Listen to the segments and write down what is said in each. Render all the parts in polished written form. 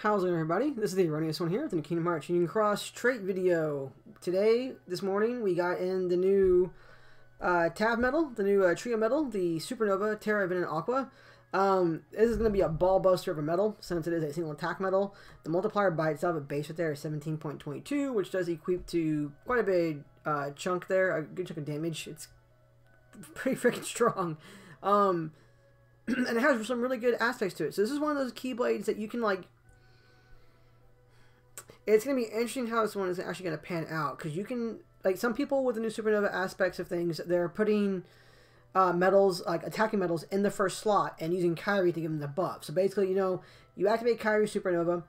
How's it going, everybody? This is the erroneous one here with the Kingdom Hearts Union Cross trait video. Today, this morning, we got in the new tab medal, the new trio medal, the Supernova, Terra, Ventus, and Aqua. This is going to be a ball buster of a medal, since it is a single attack medal. The multiplier by itself at base right there is 17.22, which does equate to quite a big chunk there, a good chunk of damage. It's pretty freaking strong. And it has some really good aspects to it. So this is one of those keyblades that you can, like, it's going to be interesting how this one is actually going to pan out. Because you can, like, some people with the new Supernova aspects of things, they're putting medals, like attacking medals, in the first slot and using Kyrie to give them the buff. So basically, you know, you activate Kyrie Supernova.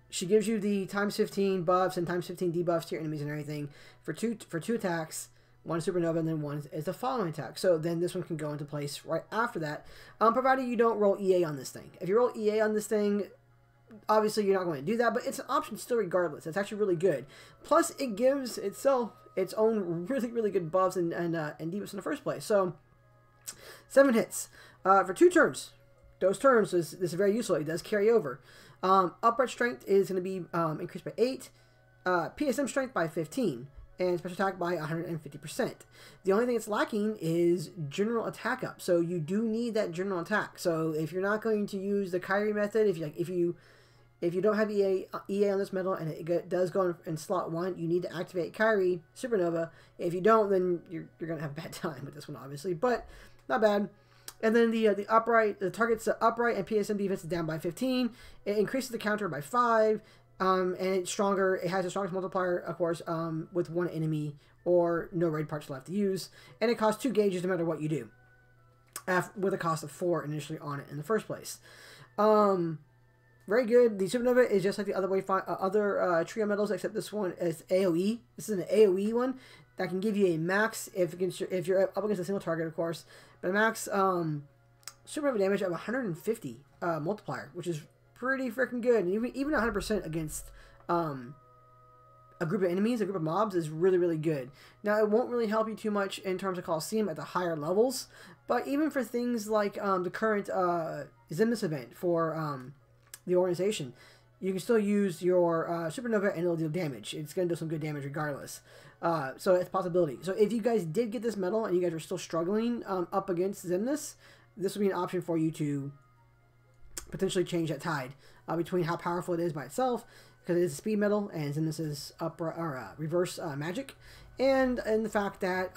She gives you the times 15 buffs and times 15 debuffs to your enemies and everything for two attacks. One Supernova and then one is the following attack. So then this one can go into place right after that, provided you don't roll EA on this thing. If you roll EA on this thing, obviously you're not going to do that, but it's an option still regardless. It's actually really good. Plus, it gives itself its own really good buffs and debuffs in the first place. So 7 hits for 2 turns. Those turns this is very useful. It does carry over. Upright strength is going to be increased by 8. PSM strength by 15. And special attack by 150%. The only thing it's lacking is general attack up. So you do need that general attack. So if you're not going to use the Kyrie method, if you don't have EA on this medal and it does go in slot 1, you need to activate Kyrie Supernova. If you don't, then you're gonna have a bad time with this one, obviously, but not bad. And then the upright, the target's upright and PSM defense is down by 15. It increases the counter by 5. And it's stronger. It has the strongest multiplier, of course, with 1 enemy or no raid parts left to use. And it costs 2 gauges no matter what you do, with a cost of 4 initially on it in the first place. Very good. The Supernova is just like the other trio medals, except this one is AoE. This is an AoE one that can give you a max, if you're up against a single target, of course, but a max Supernova damage of 150 multiplier, which is pretty freaking good. And even 100% against a group of enemies, a group of mobs, is really good. Now, it won't really help you too much in terms of Coliseum at the higher levels, but even for things like the current Xemnas event for the organization, you can still use your Supernova and it'll deal damage. It's going to do some good damage regardless. So it's a possibility. So if you guys did get this medal and you guys are still struggling up against Xemnas, this would be an option for you to potentially change that tide between how powerful it is by itself, because it is a speed medal and Xemnas is reverse magic, and the fact that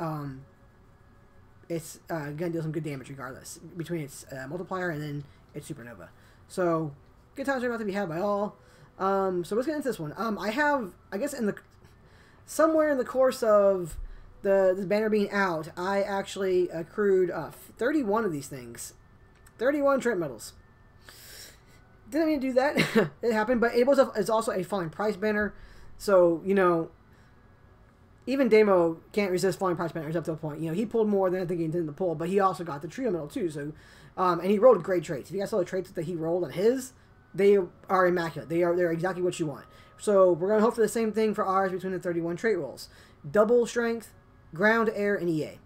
it's going to deal some good damage regardless between its multiplier and then its Supernova. So good times are about to be had by all. So let's get into this one. I guess somewhere in the course of this banner being out, I actually accrued 31 of these things, 31 trait medals. Didn't mean to do that. It happened, but it's also a falling price banner. So, you know, even Demo can't resist falling price banners up to a point. You know, he pulled more than I think he intended to pull, but he also got the trio medal too. So, and he rolled great traits. If you guys saw the traits that he rolled on his, they are immaculate. They're exactly what you want. So we're gonna hope for the same thing for ours between the 31 trait rolls: double strength, ground, air, and EA,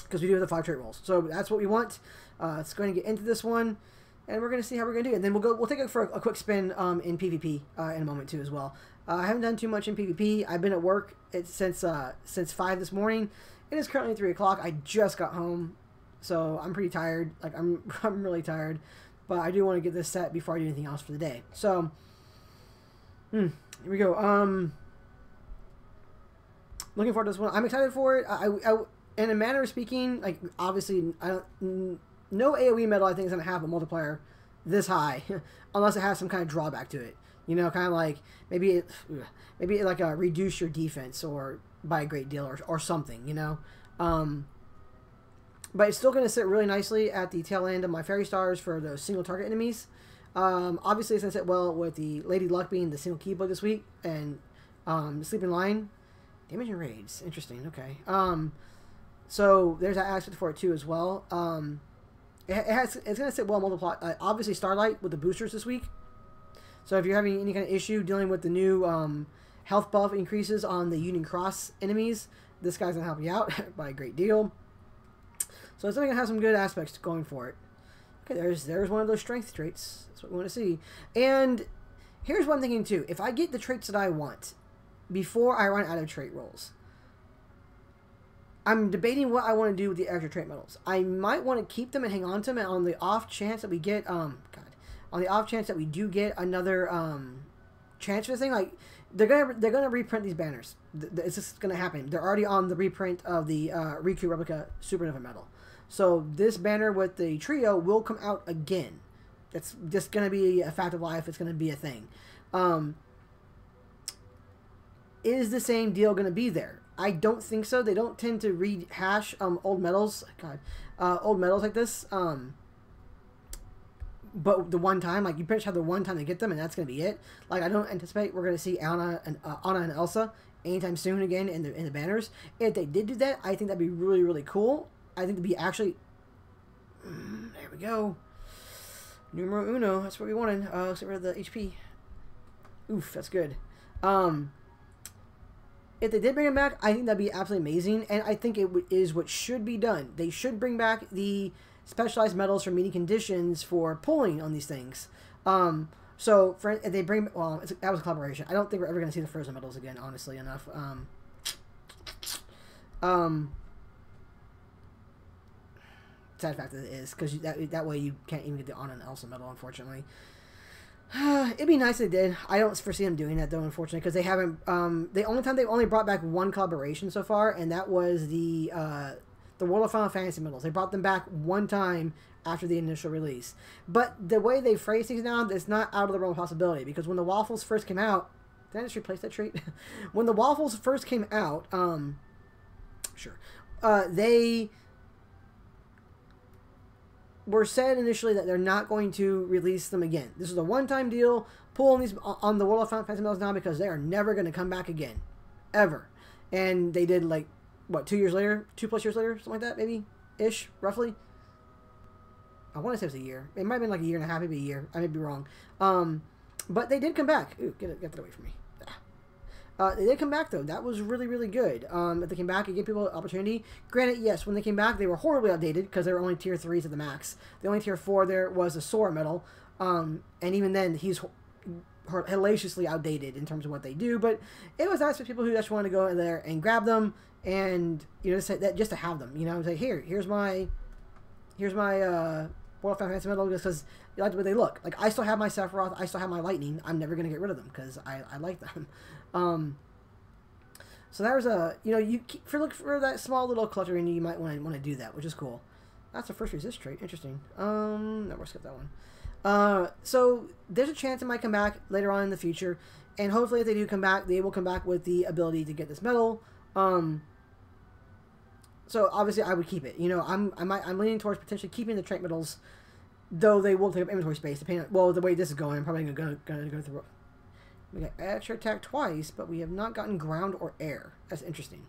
because we do have the 5 trait rolls. So that's what we want. Let's go ahead and get into this one. And we're going to see how we're going to do it. And then we'll take it for a quick spin in PvP in a moment too as well. I haven't done too much in PvP. I've been at work since 5 this morning. It is currently 3 o'clock. I just got home, so I'm pretty tired. Like I'm really tired, but I do want to get this set before I do anything else for the day. So here we go. Looking forward to this one. I'm excited for it. I in a manner of speaking, like obviously no AoE medal I think is going to have a multiplier this high, unless it has some kind of drawback to it. You know, kind of like maybe it like reduce your defense or by a great deal or something. You know, but it's still going to sit really nicely at the tail end of my fairy stars for those single target enemies. Obviously, it's going to sit well with the Lady Luck being the single keyblade this week, and the Sleeping Lion damage and raids. Interesting. Okay. So there's that aspect for it too as well. It's going to sit well multiply. Obviously, Starlight with the boosters this week. So if you're having any kind of issue dealing with the new health buff increases on the Union Cross enemies, this guy's going to help you out by a great deal. So it's going to have some good aspects going for it. Okay, there's one of those strength traits. That's what we want to see. And Here's what I'm thinking too. If I get the traits that I want before I run out of trait rolls, I'm debating what I want to do with the extra trait medals. I might want to keep them and hang on to them, and on the off chance that we get, on the off chance that we do get another chance for this thing, like they're gonna reprint these banners. It's just gonna happen. They're already on the reprint of the Riku replica Supernova medal. So this banner with the trio will come out again. It's just gonna be a fact of life. It's gonna be a thing. Is the same deal gonna be there? I don't think so. They don't tend to rehash old medals. Old medals like this. But the one time, like you pretty much have the one time to get them, and that's gonna be it. Like I don't anticipate we're gonna see Anna and Elsa anytime soon again in the banners. If they did do that, I think that'd be really, really cool. I think it'd be actually. There we go. Numero uno. That's what we wanted. Let's get rid of the HP. Oof, that's good. If they did bring him back, I think that'd be absolutely amazing, and I think it is what should be done. They should bring back the specialized medals for meeting conditions for pulling on these things. So if they bring, well, that was a collaboration. I don't think we're ever going to see the frozen medals again, honestly enough. Sad fact that it is, because that way you can't even get the Anna and Elsa medal, unfortunately. It'd be nice if they did. I don't foresee them doing that though, unfortunately, because they haven't. The only time they've only brought back one collaboration so far, and that was the World of Final Fantasy medals. They brought them back one time after the initial release. But the way they phrase things now, it's not out of the realm of possibility, because when the waffles first came out, did I just replace that trait? When the waffles first came out, sure, they were said initially that they're not going to release them again. This is a one-time deal. Pull on these on the World of Final Fantasy medals now, because they are never going to come back again, ever. And they did, like, what, 2 years later, 2+ years later, something like that, maybe ish, roughly. I want to say it was a year. It might have been like a year and a half, maybe a year. I may be wrong. But they did come back. Ooh, get that away from me. They did come back, though. That was really, really good. If they came back, it gave people an opportunity. Granted, yes, when they came back, they were horribly outdated because they were only tier 3s at the max. The only tier 4 there was a Sora medal. And even then, he's hellaciously outdated in terms of what they do. But it was nice for people who just want to go in there and grab them and, you know, just to have them. You know, say, here's my World of Final Fantasy medal, just because you like the way they look. Like, I still have my Sephiroth, I still have my Lightning. I'm never going to get rid of them because I like them. So there's a, you know, look for that small little cluttering, you might want to do that, which is cool. That's the first resist trait. Interesting. No, we'll skip that one. So there's a chance it might come back later on in the future, and hopefully if they do come back, they will come back with the ability to get this medal. So obviously I would keep it. You know, I'm leaning towards potentially keeping the trait medals, though they will take up inventory space. Depending on, well, the way this is going, I'm probably gonna go through. We got extra attack twice, but we have not gotten ground or air. That's interesting.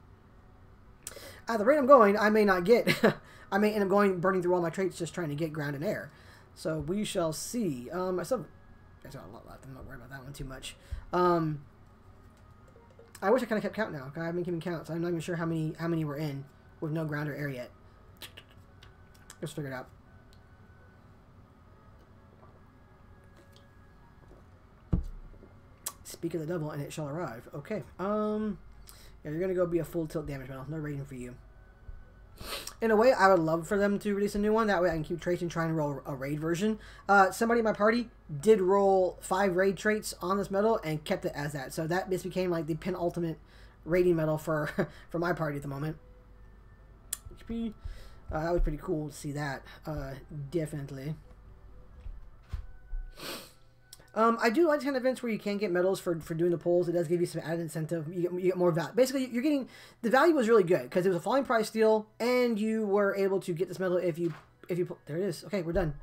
At the rate I'm going, I may not get. I may end up burning through all my traits just trying to get ground and air. So we shall see. I still got a lot left. I'm not worried about that one too much. I wish I kind of kept count now. I haven't been keeping count, so I'm not even sure how many we're in with no ground or air yet. Let's figure it out. Speak of the devil, and it shall arrive. Okay. Yeah, you're gonna go be a full tilt damage medal. No rating for you. In a way, I would love for them to release a new one. That way, I can keep traits and try and roll a raid version. Somebody in my party did roll 5 raid traits on this medal and kept it as that. So that just became like the penultimate rating medal for for my party at the moment. HP. That was pretty cool to see that. Definitely. I do like kind of events where you can get medals for doing the pulls. It does give you some added incentive. You get more value. Basically, you're getting the value was really good because it was a falling price deal, and you were able to get this medal if you there it is. Okay, we're done.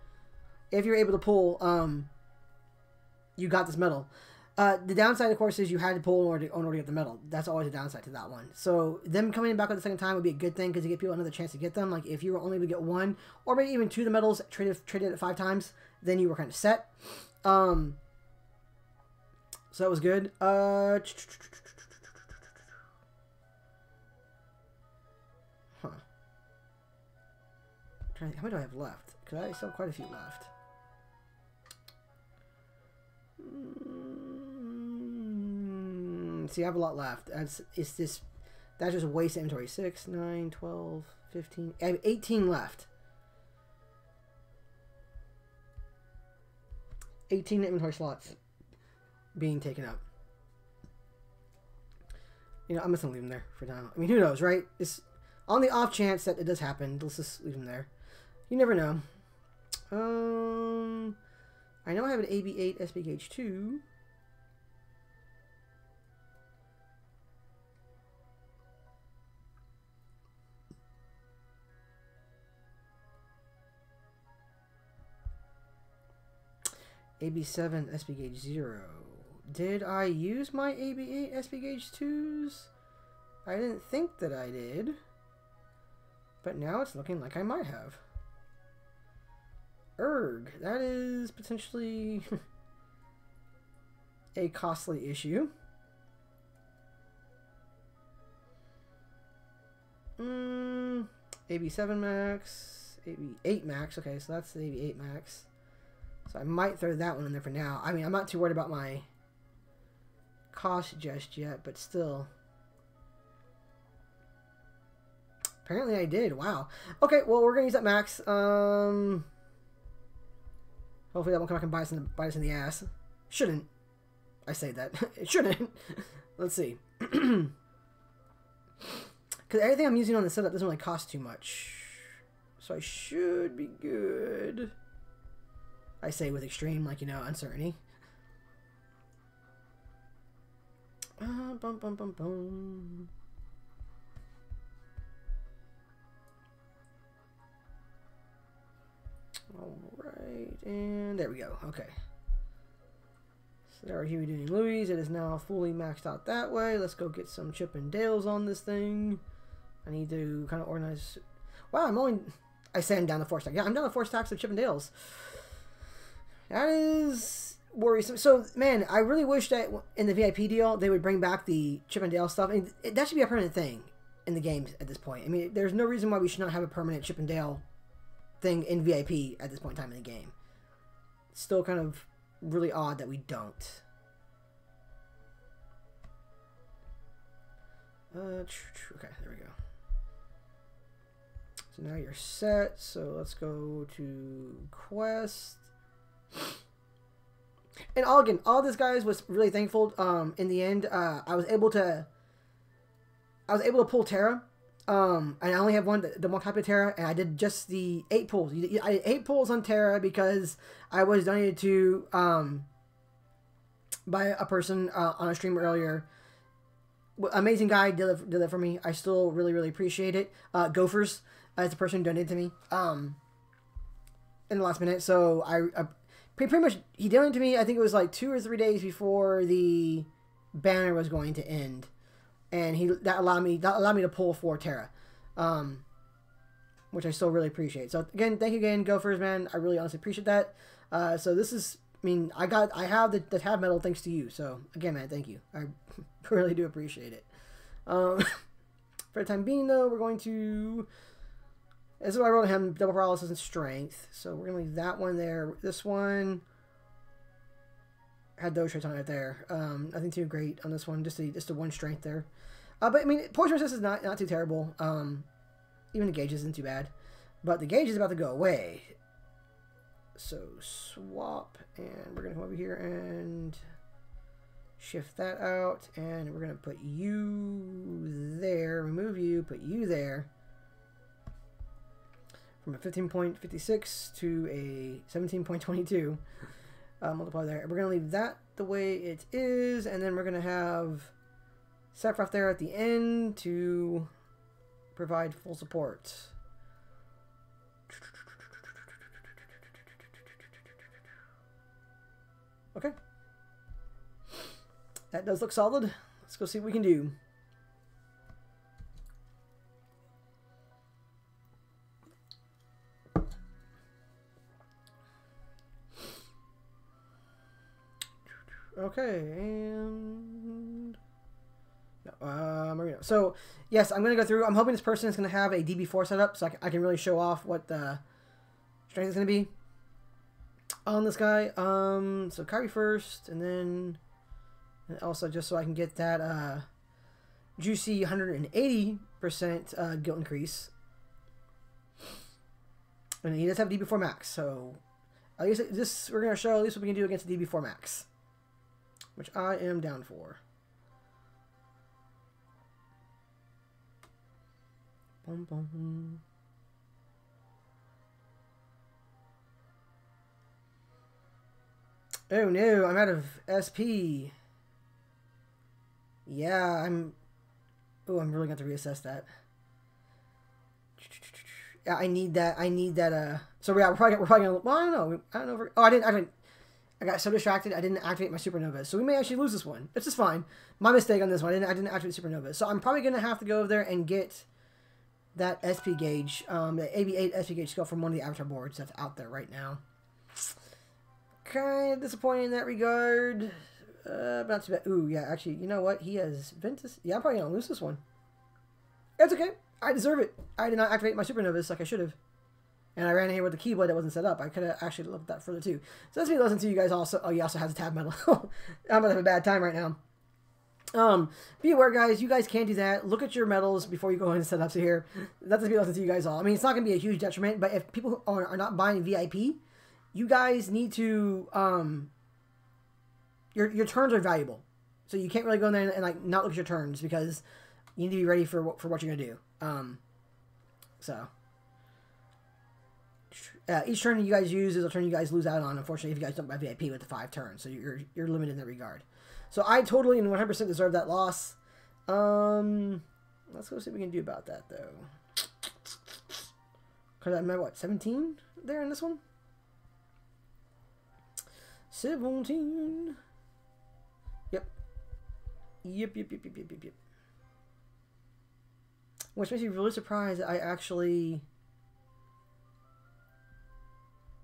If you're able to pull, you got this medal. The downside, of course, is you had to pull in order to get the medal. That's always a downside to that one. So them coming back at the second time would be a good thing because you get people another chance to get them. Like if you were only able to get 1 or maybe even 2 of the medals traded at 5 times, then you were kind of set. So that was good. Huh. How many do I have left? Because I still have quite a few left. see, I have a lot left. That's just waste inventory. 6, 9, 12, 15. I have 18 left. 18 inventory slots being taken up. You know, I'm just gonna leave them there for now. I mean, who knows, right? It's on the off chance that it does happen. Let's just leave them there. You never know. I know I have an AB8 SB Gauge 2. AB7 SB Gauge 0. Did I use my AB8 SB Gauge 2s? I didn't think that I did. But now it's looking like I might have. Erg. That is potentially a costly issue. AB7 max. AB8 max. Okay, so that's the AB8 max. So I might throw that one in there for now. I mean, I'm not too worried about my cost just yet, but still. Apparently I did. Wow. Okay, well, we're going to use that max. Hopefully that won't come back and bite us in the ass. Shouldn't. I say that. It shouldn't. Let's see. Because everything I'm using on the setup doesn't really cost too much. So I should be good. I say with extreme, like, you know, uncertainty. Bum, bum, bum, bum. Alright, and there we go. Okay. So there are Huey, Dewey, and Louie. It is now fully maxed out that way. Let's go get some Chip and Dales on this thing. I need to kind of organize. Wow, I say I'm down to 4 stacks. Yeah, I'm down to 4 stacks of Chip and Dales. That is worrisome. So, man, I really wish that in the VIP deal, they would bring back the Chip and Dale stuff. I mean, that should be a permanent thing in the games at this point. I mean, there's no reason why we should not have a permanent Chip and Dale thing in VIP at this point in time in the game. It's still kind of really odd that we don't. Okay, there we go. So now you're set. So let's go to quest. And all this, guys, was really thankful. In the end, I was able to pull Terra. And I only have the one copy of Terra, and I did just the 8 pulls. I did 8 pulls on Terra because I was donated to by a person on a stream earlier. Amazing guy, did it for me. I still really appreciate it. Gophers is the person who donated to me in the last minute. So I pretty much, he donated to me. I think it was like 2 or 3 days before the banner was going to end. And that allowed me to pull for Terra, which I still really appreciate. So again, thank you again, Gophers, man. I really honestly appreciate that. So this is, I mean, I have the tab medal thanks to you. So again, man, thank you. I really do appreciate it. For the time being, though, we're going to. This is why I wrote him double paralysis and strength. So we're gonna leave that one there. This one had those traits on it there. Nothing too great on this one. Just a 1 strength there. But I mean, poison resist is not too terrible. Even the gauge isn't too bad. But the gauge is about to go away. So swap, and we're gonna come over here and shift that out, and we're gonna put you there. Remove you. Put you there. From a 15.56 to a 17.22. Multiply there. We're going to leave that the way it is, and then we're going to have Sephiroth there at the end to provide full support. Okay. That does look solid. Let's go see what we can do. Okay, and Marino. So yes, I'm gonna go through. I'm hoping this person is gonna have a DB4 setup, so I can really show off what the strength is gonna be on this guy. So Kyrie first, and then And also, just so I can get that juicy 180% guilt increase. And he does have DB4 max, so at least this we're going to show at least what we can do against the DB4 max, which I am down for. Boom, boom. Oh no, I'm out of SP. Yeah, I'm really going to reassess that. Yeah, I need that. So yeah, we're probably gonna. Well, I don't know. I got so distracted. I didn't activate my supernovas, so we may actually lose this one. It's just fine. My mistake on this one. I didn't activate supernovas, so I'm probably gonna have to go over there and get that SP gauge, the AB8 SP gauge skill from one of the avatar boards that's out there right now. Kind of disappointing in that regard. But not too bad. Ooh, yeah. Actually, you know what? He has Ventus. Yeah, I'm probably gonna lose this one. That's okay. I deserve it. I did not activate my supernovas like I should have. And I ran in here with the keyblade that wasn't set up. I could have actually looked at that further too. So let's be listening to you guys also. Oh, he also has a tab medal. I'm going to have a bad time right now. Be aware, guys. You guys can't do that. Look at your medals before you go in and set up here. That's be listening to you guys all. I mean, it's not going to be a huge detriment, but if people are not buying VIP, you guys need to... Your turns are valuable. So you can't really go in there and like not look at your turns because you need to be ready for what you're going to do. Each turn you guys use is a turn you guys lose out on, unfortunately, if you guys don't buy VIP with the 5 turns. So you're limited in that regard. So I totally and 100% deserve that loss. Let's go see what we can do about that, though. Because I'm at, what, 17 there in this one? 17. Yep. Which makes me really surprised that I actually...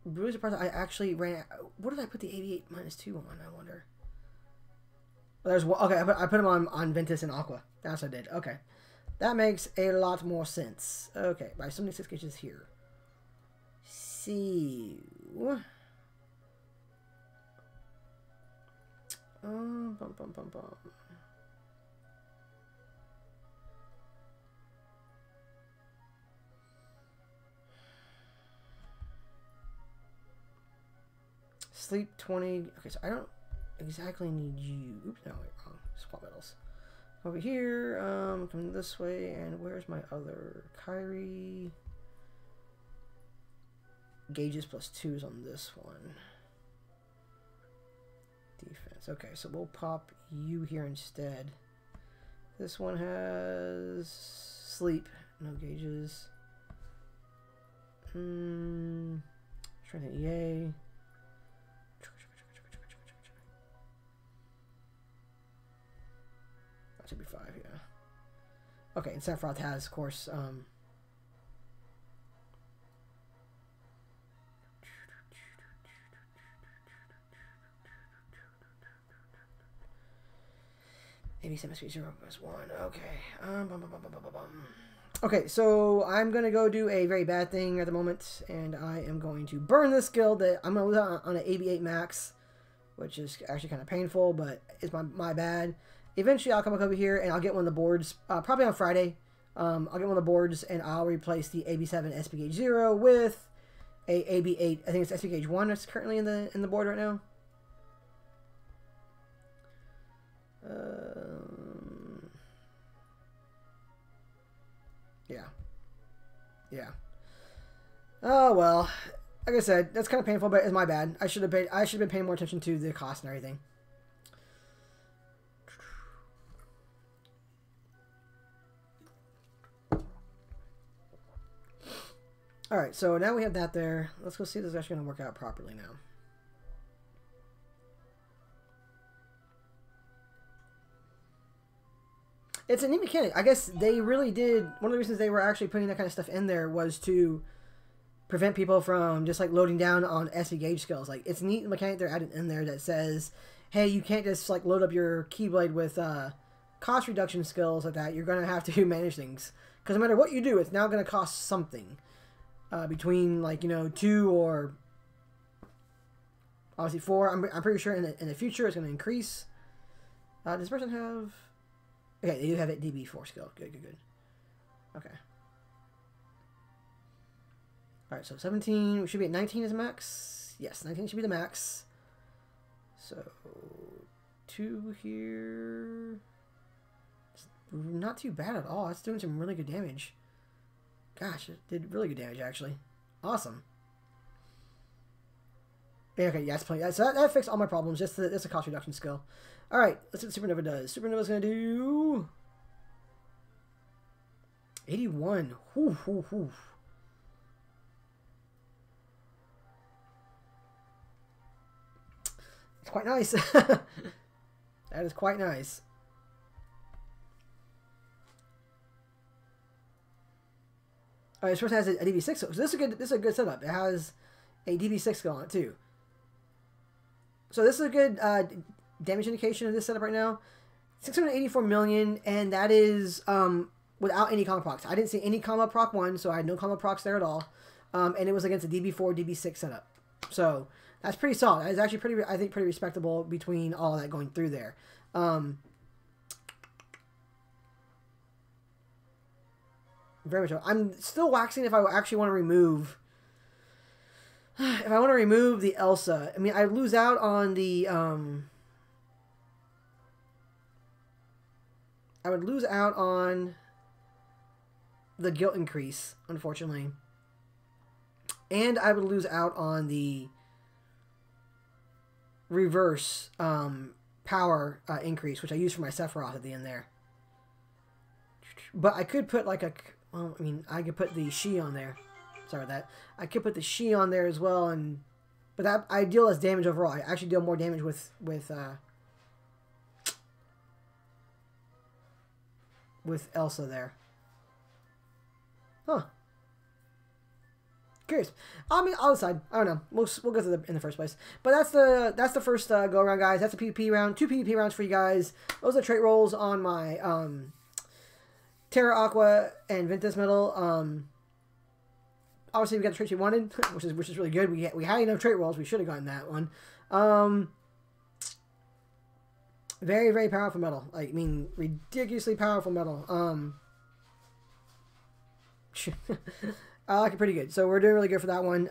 ran... What did I put the 88 -2 on, I wonder? Well, there's one... Okay, I put them on Ventus and Aqua. That's what I did. Okay. That makes a lot more sense. Okay, by 76 gauges here. See... Bum. Sleep 20. Okay, so I don't exactly need you. Oops, no, wait, wrong. Swap metals. Over here, come this way, and where's my other Kyrie? Gauges +2s on this one. Defense. Okay, so we'll pop you here instead. This one has sleep, no gauges. Strength and EA. That should be 5, yeah. Okay, and Sephiroth has, of course, maybe must be 0 + 1. Okay. Okay, so I'm going to go do a very bad thing at the moment, and I am going to burn this skill that I'm going to lose on an AB8 max, which is actually kind of painful, but it's my bad. Eventually, I'll come back over here, and I'll get one of the boards, probably on Friday. I'll get one of the boards, and I'll replace the AB7 SP Gauge 0 with a AB8. I think it's SP Gauge 1 that's currently in the board right now. Yeah. Oh well, like I said, that's kind of painful, but it's my bad. I should have been paying more attention to the cost and everything. All right, so now we have that there. Let's go see if this is actually going to work out properly now. It's a neat mechanic. I guess they really did. One of the reasons they were actually putting that kind of stuff in there was to prevent people from just like loading down on SP gauge skills. Like, it's a neat mechanic they're adding in there that says, hey, you can't just like load up your Keyblade with cost reduction skills like that. You're going to have to manage things. Because no matter what you do, it's now going to cost something. Between, like, you know, 2 or obviously 4. I'm pretty sure in the future it's going to increase. Does this person have... Okay, they do have a DB4 skill. Good, good, good. Okay. Alright, so 17. We should be at 19 as max. Yes, 19 should be the max. So, 2 here. It's not too bad at all. It's doing some really good damage. Gosh, it did really good damage, actually. Awesome. Yeah, okay, yeah, it's plenty. So that fixed all my problems. Just that's a cost reduction skill. Alright, let's see what Supernova does. Supernova's going to do... 81. Whew, whew, whew. It's quite nice. That is quite nice. Alright, this person has a DB6, so this is a good setup. It has a DB6 skill on it too. So this is a good damage indication of this setup right now. 684 million, and that is without any combo procs. I didn't see any combo proc 1, so I had no combo procs there at all. And it was against a DB4, DB6 setup. So that's pretty solid. That is actually pretty, I think, pretty respectable between all that going through there. Very much so. I'm still waxing if I actually want to remove... If I want to remove the Elsa. I mean, I lose out on the... I would lose out on the guilt increase, unfortunately. And I would lose out on the reverse power increase, which I use for my Sephiroth at the end there. But I could put like a... Well, I mean, I could put the She on there. Sorry about that. I could put the She on there as well, and but that I deal less damage overall. I actually deal more damage with Elsa there. Huh. Curious. I mean, I'll decide. I don't know. We'll go through in the first place. But that's the first go around, guys. That's a PvP round. 2 PvP rounds for you guys. Those are trait rolls on my Terra, Aqua, and Ventus medal. Obviously, we got the traits we wanted, which is really good. We had enough trait rolls. We should have gotten that one. Very, very powerful medal. Like, I mean, ridiculously powerful medal. I like it pretty good. So we're doing really good for that one.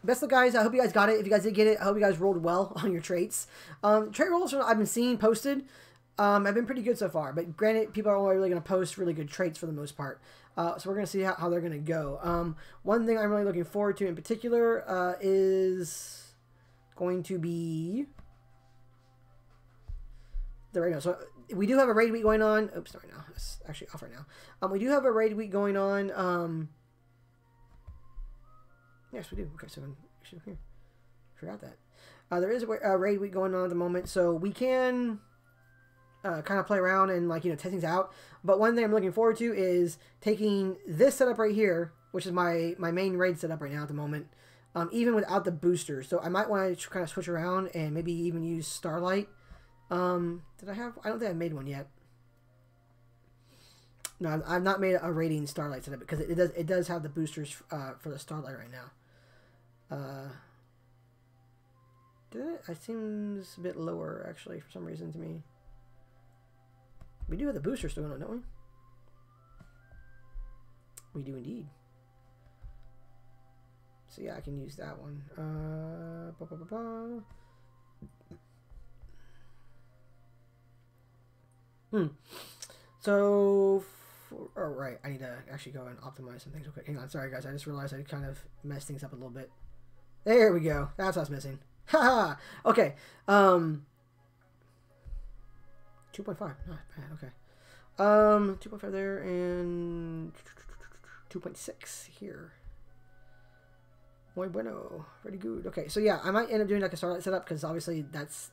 Best of luck, guys. I hope you guys got it. If you guys did get it, I hope you guys rolled well on your traits. Trait rolls I've been seeing posted have been pretty good so far. But granted, people are only really going to post really good traits for the most part. So we're going to see how they're going to go. One thing I'm really looking forward to in particular is going to be... There we go. So we do have a raid week going on. Oops, sorry, no. It's actually off right now. We do have a raid week going on. Yes, we do. Okay, so here. Forgot that. There is a raid week going on at the moment, so we can kind of play around and test things out. But one thing I'm looking forward to is taking this setup right here, which is my main raid setup right now at the moment, even without the boosters. So I might want to kind of switch around and maybe even use Starlight. Did I have? I don't think I made one yet. No, I've not made a raiding Starlight setup because it does have the boosters for the Starlight right now. Did it? It seems a bit lower actually for some reason to me. We do have the boosters still on, don't we? We do indeed. So yeah, I can use that one. So, oh right, I need to actually go and optimize some things real quick. Hang on, sorry guys, I just realized I kind of messed things up a little bit. There we go. That's what I was missing. Haha. Okay. 2.5. Not bad. Okay. 2.5 there and 2.6 here. Muy bueno. Pretty good. Okay, so yeah, I might end up doing like a Starlight setup because obviously that's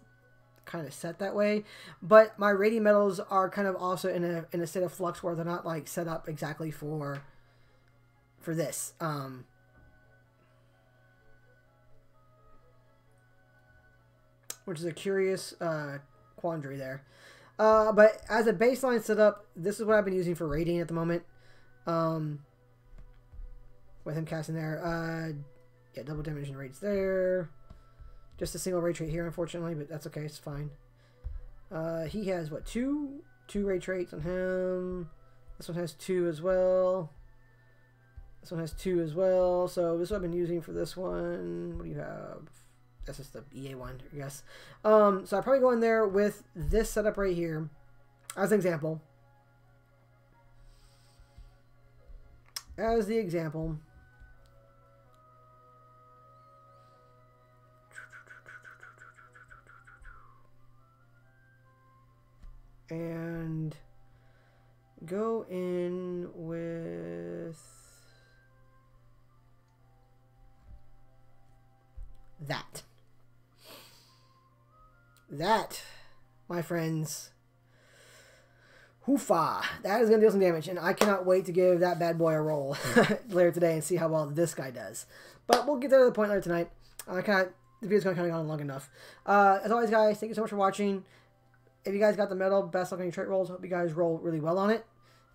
kind of set that way. But my rating medals are kind of also in a state of flux where they're not like set up exactly for this. Which is a curious quandary there. But as a baseline setup, this is what I've been using for rating at the moment. With him casting there. Yeah, double damage and rates there. Just a single rage rate here, unfortunately, but that's okay. It's fine. He has, what, two ray traits on him. This one has 2 as well. This one has 2 as well. So this is what I've been using for this one. What do you have? That's just the EA one, I guess. So I probably go in there with this setup right here as an example. As the example. And go in with that. That, my friends, hoofa, that is going to deal some damage, and I cannot wait to give that bad boy a roll later today and see how well this guy does. But we'll get there to the point later tonight. The video's going to kind of go on long enough. As always, guys, thank you so much for watching. If you guys got the medal, best luck on your trait rolls. Hope you guys roll really well on it.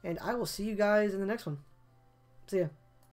And I will see you guys in the next one. See ya.